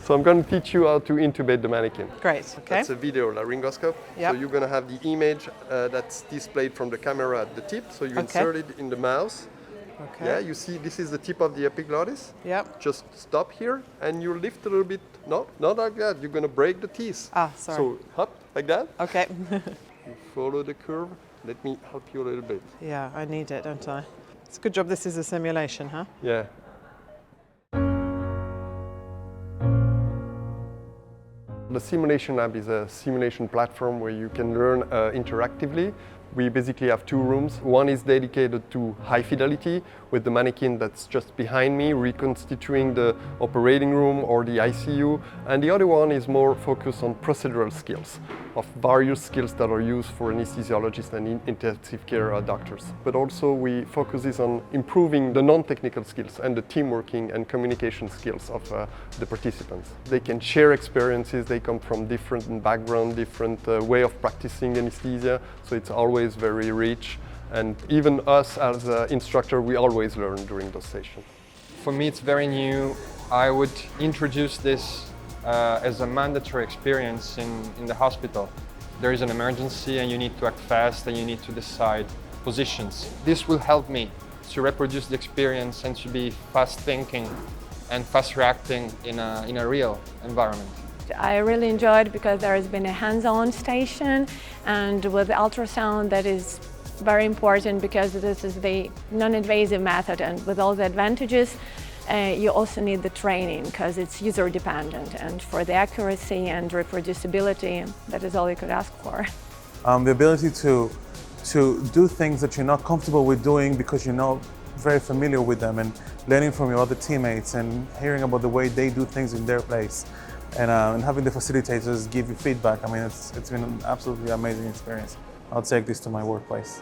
So I'm going to teach you how to intubate the mannequin. Great, okay. That's a video laryngoscope. Yep. So you're going to have the image that's displayed from the camera at the tip. So you insert it in the mouth. Okay. Yeah, you see this is the tip of the epiglottis. Yep. Just stop here and you lift a little bit. No, not like that. You're going to break the teeth. Ah, sorry. So hop, like that. Okay. You follow the curve. Let me help you a little bit. Yeah, I need it, don't I? It's a good job this is a simulation, huh? Yeah. The Simulation Lab is a simulation platform where you can learn interactively. We basically have two rooms. One is dedicated to high fidelity with the mannequin that's just behind me, reconstituting the operating room or the ICU. And the other one is more focused on procedural skills, of various skills that are used for anesthesiologists and intensive care doctors. But also we focus on improving the non-technical skills and the teamworking and communication skills of the participants. They can share experiences, they come from different backgrounds, different way of practicing anesthesia, so it's always very rich. And even us as an instructor, we always learn during those sessions. For me, it's very new. I would introduce this as a mandatory experience in the hospital. There is an emergency and you need to act fast and you need to decide positions. This will help me to reproduce the experience and to be fast thinking and fast reacting in a real environment. I really enjoyed because there has been a hands-on station, and with ultrasound that is very important because this is the non-invasive method, and with all the advantages you also need the training because it's user dependent, and for the accuracy and reproducibility, that is all you could ask for. The ability to do things that you're not comfortable with doing because you're not very familiar with them, and learning from your other teammates and hearing about the way they do things in their place, and having the facilitators give you feedback. I mean, it's been an absolutely amazing experience. I'll take this to my workplace.